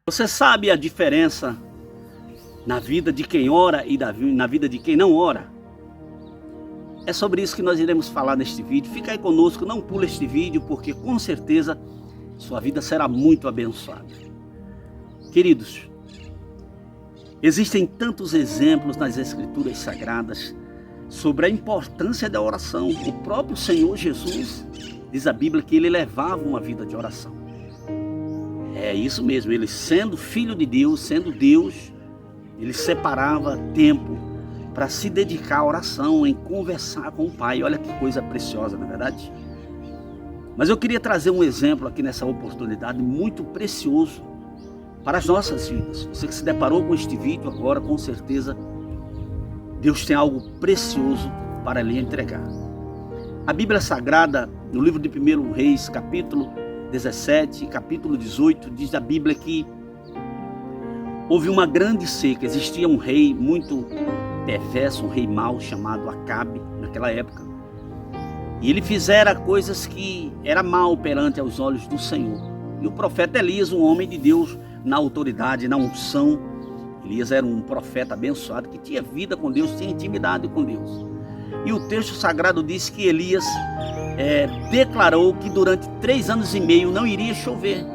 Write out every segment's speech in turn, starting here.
Você sabe a diferença na vida de quem ora e na vida de quem não ora? É sobre isso que nós iremos falar neste vídeo. Fica aí conosco, não pula este vídeo, porque com certeza sua vida será muito abençoada. Queridos, existem tantos exemplos nas Escrituras Sagradas sobre a importância da oração. O próprio Senhor Jesus, diz a Bíblia, que ele levava uma vida de oração. É isso mesmo, ele sendo filho de Deus, sendo Deus, ele separava tempo para se dedicar à oração, em conversar com o Pai. Olha que coisa preciosa, não é verdade? Mas eu queria trazer um exemplo aqui nessa oportunidade muito precioso para as nossas vidas. Você que se deparou com este vídeo agora, com certeza, Deus tem algo precioso para lhe entregar. A Bíblia Sagrada, no livro de 1 Reis, capítulo 17, capítulo 18, diz a Bíblia que houve uma grande seca. Existia um rei muito perverso, um rei mau chamado Acabe, naquela época. E ele fizera coisas que era mal perante aos olhos do Senhor. E o profeta Elias, um homem de Deus, na autoridade, na unção. Elias era um profeta abençoado que tinha vida com Deus, tinha intimidade com Deus. E o texto sagrado diz que Elias declarou que durante 3 anos e meio não iria chover,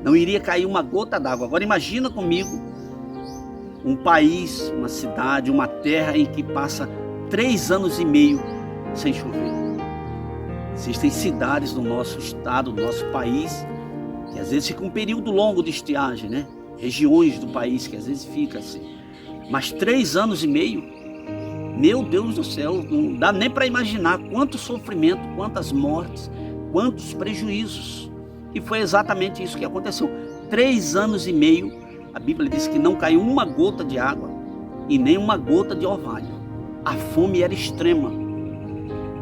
não iria cair uma gota d'água. Agora imagina comigo um país, uma cidade, uma terra em que passa 3 anos e meio sem chover. Existem cidades no nosso estado, no nosso país, que às vezes fica um período longo de estiagem, né? Regiões do país que às vezes fica assim. Mas 3 anos e meio, meu Deus do céu, não dá nem para imaginar quanto sofrimento, quantas mortes, quantos prejuízos. E foi exatamente isso que aconteceu. 3 anos e meio, a Bíblia diz que não caiu uma gota de água e nem uma gota de orvalho. A fome era extrema.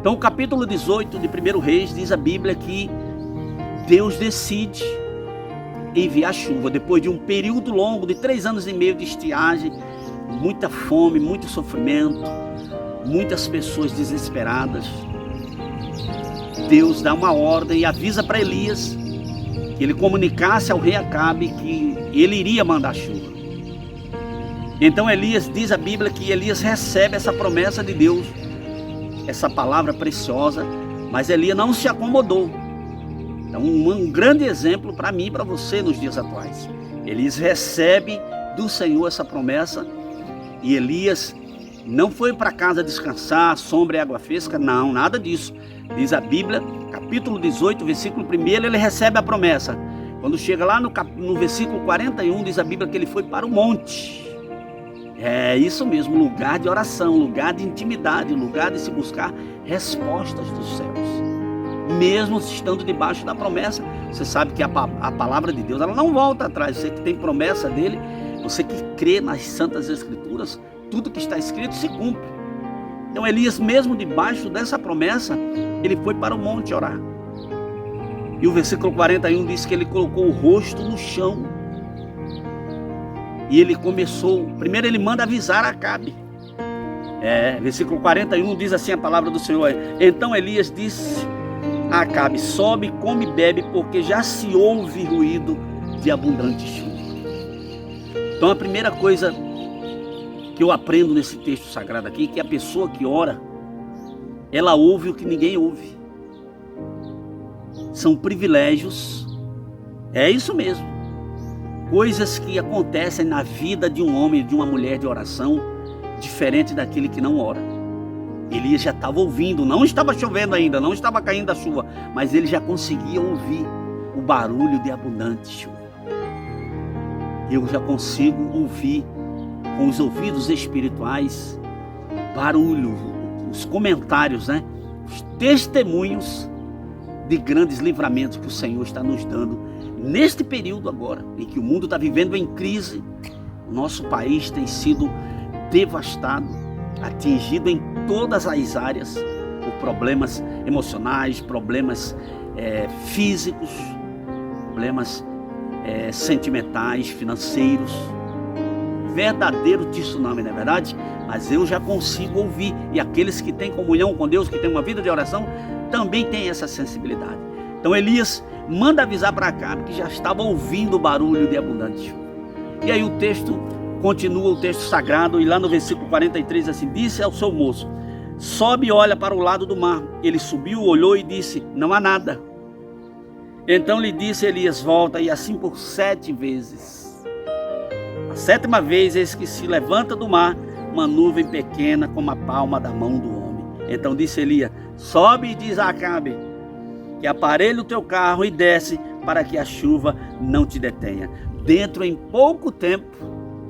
Então o capítulo 18 de 1 Reis diz a Bíblia que Deus decide enviar chuva depois de um período longo de 3 anos e meio de estiagem, muita fome, muito sofrimento, muitas pessoas desesperadas. Deus dá uma ordem e avisa para Elias que ele comunicasse ao rei Acabe que ele iria mandar chuva. Então Elias, diz a Bíblia, que Elias recebe essa promessa de Deus, essa palavra preciosa, mas Elias não se acomodou. Então um grande exemplo para mim e para você nos dias atuais. Elias recebe do Senhor essa promessa e Elias não foi para casa descansar, sombra e água fresca, não, nada disso. Diz a Bíblia, capítulo 18, versículo 1, ele recebe a promessa. Quando chega lá no versículo 41, diz a Bíblia que ele foi para o monte. É isso mesmo, lugar de oração, lugar de intimidade, lugar de se buscar respostas dos céus. Mesmo estando debaixo da promessa, você sabe que a palavra de Deus, ela não volta atrás. Você que tem promessa dele, você que crê nas Santas Escrituras, tudo que está escrito se cumpre. Então Elias, mesmo debaixo dessa promessa, ele foi para o monte orar. E o versículo 41 diz que ele colocou o rosto no chão. E ele começou, primeiro ele manda avisar a Acabe. Versículo 41 diz assim a palavra do Senhor. Então Elias disse a Acabe: sobe, come e bebe, porque já se ouve ruído de abundante chuva. Então a primeira coisa que eu aprendo nesse texto sagrado aqui, que a pessoa que ora, ela ouve o que ninguém ouve. São privilégios, é isso mesmo, coisas que acontecem na vida de um homem, de uma mulher de oração, diferente daquele que não ora. Elias já estava ouvindo, não estava chovendo ainda, não estava caindo a chuva, mas ele já conseguia ouvir o barulho de abundante chuva. Eu já consigo ouvir com os ouvidos espirituais barulho, os comentários, né? Os testemunhos de grandes livramentos que o Senhor está nos dando neste período agora, em que o mundo está vivendo em crise. O nosso país tem sido devastado, atingido em todas as áreas por problemas emocionais, problemas físicos, problemas sentimentais, financeiros. Verdadeiro tsunami, não é verdade? Mas eu já consigo ouvir, e aqueles que têm comunhão com Deus, que têm uma vida de oração, também têm essa sensibilidade. Então Elias manda avisar para Acabe que já estava ouvindo o barulho de abundante chuva. E aí o texto continua, o texto sagrado, e lá no versículo 43 assim: disse ao seu moço: sobe e olha para o lado do mar. Ele subiu, olhou e disse: não há nada. Então lhe disse Elias: volta, e assim por 7 vezes. A 7ª vez, eis que se levanta do mar uma nuvem pequena como a palma da mão do homem. Então disse Elias: sobe e diz a Acabe que aparelhe o teu carro e desce, para que a chuva não te detenha. Dentro em pouco tempo,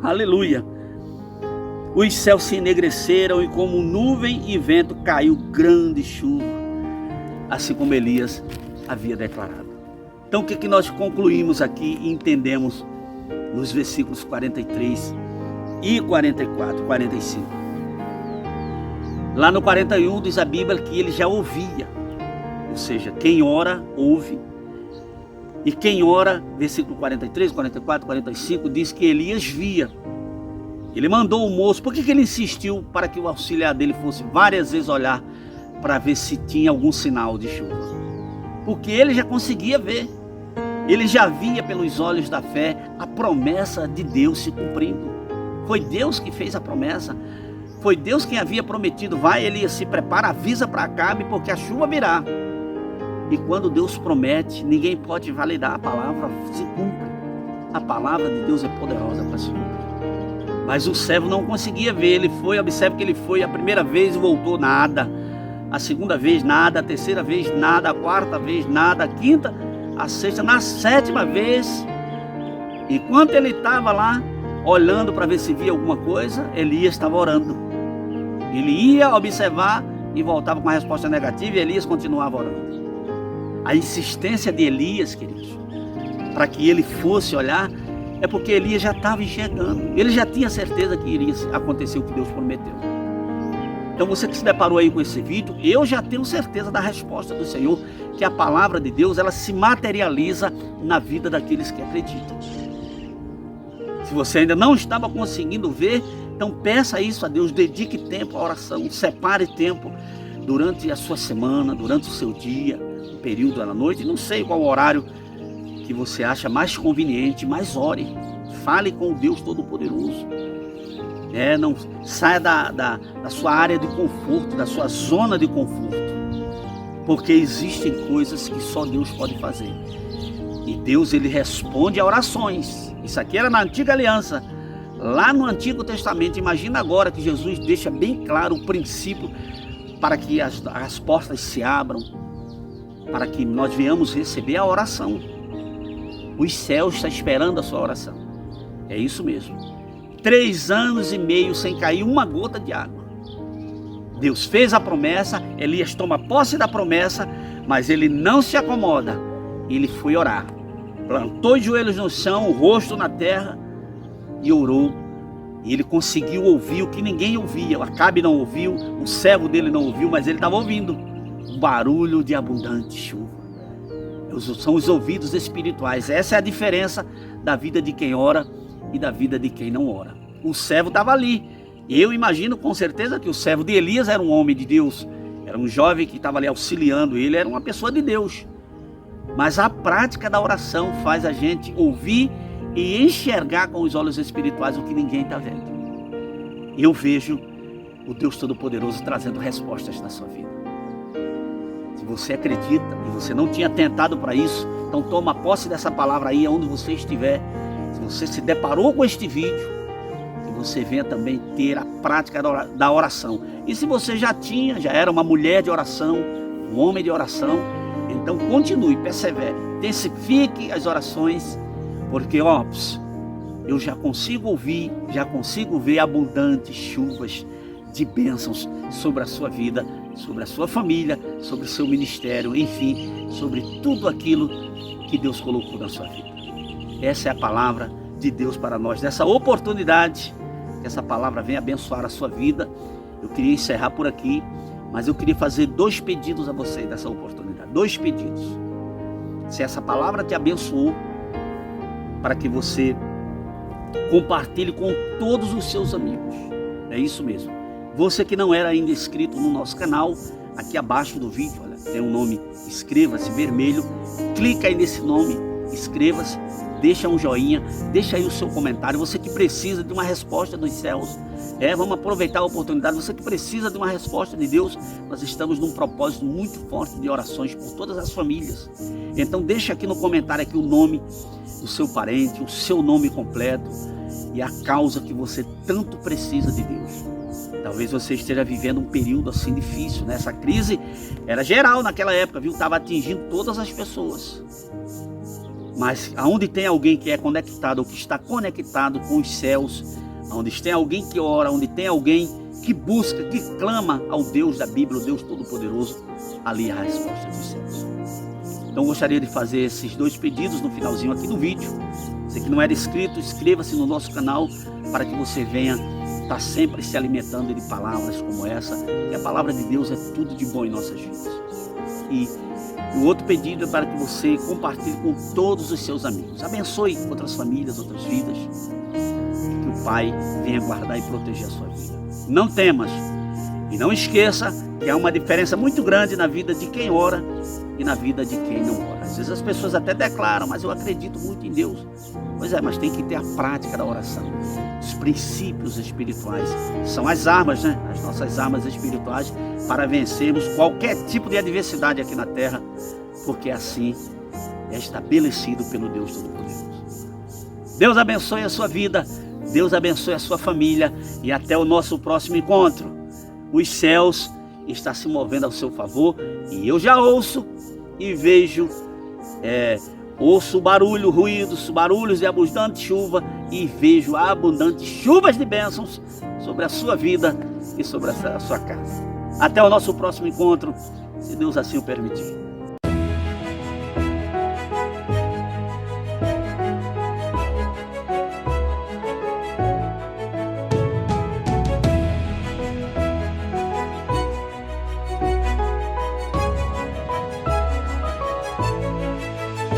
aleluia, os céus se enegreceram, e como nuvem e vento caiu grande chuva, assim como Elias havia declarado. Então o que nós concluímos aqui e entendemos nos versículos 43 e 44, 45? Lá no 41 diz a Bíblia que ele já ouvia, ou seja, quem ora, ouve. E quem ora, versículo 43, 44, 45, diz que Elias via. Ele mandou o moço. Por que ele insistiu para que o auxiliar dele fosse várias vezes olhar para ver se tinha algum sinal de chuva? Porque ele já conseguia ver. Ele já via pelos olhos da fé a promessa de Deus se cumprindo. Foi Deus que fez a promessa. Foi Deus quem havia prometido: vai, Elias, se prepara, avisa para Acabe, porque a chuva virá. E quando Deus promete, ninguém pode validar. A palavra se cumpre. A palavra de Deus é poderosa para se cumprir. Mas o servo não conseguia ver. Ele foi, observe que ele foi a primeira vez e voltou, nada. A segunda vez, nada. A terceira vez, nada. A quarta vez, nada. A quinta, a sexta. Na 7ª vez, enquanto ele estava lá, olhando para ver se via alguma coisa, Elias estava orando. Ele ia observar e voltava com a resposta negativa, e Elias continuava orando. A insistência de Elias, queridos, para que ele fosse olhar, é porque Elias já estava enxergando. Ele já tinha certeza que iria acontecer o que Deus prometeu. Então você que se deparou aí com esse vídeo, eu já tenho certeza da resposta do Senhor, que a palavra de Deus, ela se materializa na vida daqueles que acreditam. Se você ainda não estava conseguindo ver, então peça isso a Deus, dedique tempo à oração, separe tempo durante a sua semana, durante o seu dia, período da noite, não sei qual horário que você acha mais conveniente, mas ore, fale com o Deus Todo-Poderoso. Não saia da sua área de conforto, da sua zona de conforto, porque existem coisas que só Deus pode fazer. E Deus, ele responde a orações. Isso aqui era na antiga aliança, lá no Antigo Testamento. Imagina agora que Jesus deixa bem claro o princípio para que as portas se abram, para que nós venhamos receber a oração. Os céus estão esperando a sua oração. É isso mesmo. 3 anos e meio sem cair uma gota de água. Deus fez a promessa, Elias toma posse da promessa, mas ele não se acomoda. Ele foi orar. Plantou os joelhos no chão, o rosto na terra, e orou. E ele conseguiu ouvir o que ninguém ouvia. O Acabe não ouviu, o servo dele não ouviu, mas ele estava ouvindo o barulho de abundante chuva. São os ouvidos espirituais. Essa é a diferença da vida de quem ora e da vida de quem não ora. O servo estava ali. Eu imagino com certeza que o servo de Elias era um homem de Deus. Era um jovem que estava ali auxiliando ele. Era uma pessoa de Deus. Mas a prática da oração faz a gente ouvir e enxergar com os olhos espirituais o que ninguém está vendo. Eu vejo o Deus Todo-Poderoso trazendo respostas na sua vida. Se você acredita e você não tinha tentado para isso, então toma posse dessa palavra aí onde você estiver. Se você se deparou com este vídeo, que você venha também ter a prática da oração. E se você já era uma mulher de oração, um homem de oração, então continue, persevere, intensifique as orações, porque eu já consigo ouvir, já consigo ver abundantes chuvas de bênçãos sobre a sua vida, sobre a sua família, sobre o seu ministério, enfim, sobre tudo aquilo que Deus colocou na sua vida. Essa é a palavra de Deus para nós, nessa oportunidade, que essa palavra venha abençoar a sua vida. Eu queria encerrar por aqui, mas eu queria fazer 2 pedidos a você nessa oportunidade, 2 pedidos. Se essa palavra te abençoou, para que você compartilhe com todos os seus amigos. É isso mesmo. Você que não era ainda inscrito no nosso canal, aqui abaixo do vídeo, olha, tem um nome inscreva-se vermelho, clica aí nesse nome, inscreva-se, deixa um joinha, deixa aí o seu comentário, você que precisa de uma resposta dos céus, vamos aproveitar a oportunidade, você que precisa de uma resposta de Deus, nós estamos num propósito muito forte de orações por todas as famílias, então deixa aqui no comentário aqui o nome do seu parente, o seu nome completo e a causa que você tanto precisa de Deus. Talvez você esteja vivendo um período assim difícil, né? Essa crise era geral naquela época, viu? Estava atingindo todas as pessoas. Mas aonde tem alguém que é conectado, ou que está conectado com os céus, onde tem alguém que ora, onde tem alguém que busca, que clama ao Deus da Bíblia, o Deus Todo-Poderoso, ali é a resposta dos céus. Então eu gostaria de fazer esses 2 pedidos no finalzinho aqui do vídeo. Você que não era inscrito, inscreva-se no nosso canal para que você venha estar sempre se alimentando de palavras como essa, que a palavra de Deus é tudo de bom em nossas vidas. E o outro pedido é para que você compartilhe com todos os seus amigos. Abençoe outras famílias, outras vidas. Que o Pai venha guardar e proteger a sua vida. Não temas e não esqueça que há uma diferença muito grande na vida de quem ora e na vida de quem não ora. Às vezes as pessoas até declaram, mas eu acredito muito em Deus. Pois é, mas tem que ter a prática da oração. Os princípios espirituais são as armas, né? As nossas armas espirituais para vencermos qualquer tipo de adversidade aqui na terra, porque assim é estabelecido pelo Deus Todo-Poderoso. Deus abençoe a sua vida, Deus abençoe a sua família e até o nosso próximo encontro. Os céus estão se movendo ao seu favor e eu já ouço e vejo, ouço barulho, ruídos, barulhos de abundante chuva e vejo abundantes chuvas de bênçãos sobre a sua vida e sobre a sua casa. Até o nosso próximo encontro, se Deus assim o permitir.